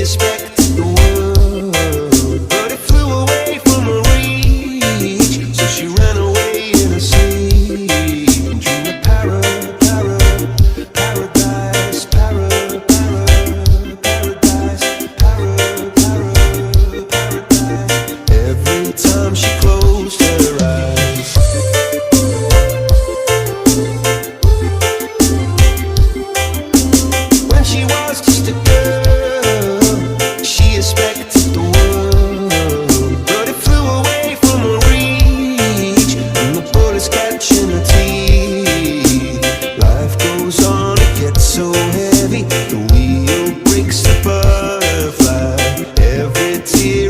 expected the world, but it flew away from her reach. So she ran away in her sleep and dreamed of paradise, paradise, paradise. Every time she closed her eyes. When she was just a girl, she expected the world, but it flew away from her reach, and the bullets catching her teeth. Life goes on, it gets so heavy, the wheel breaks the butterfly. Every tear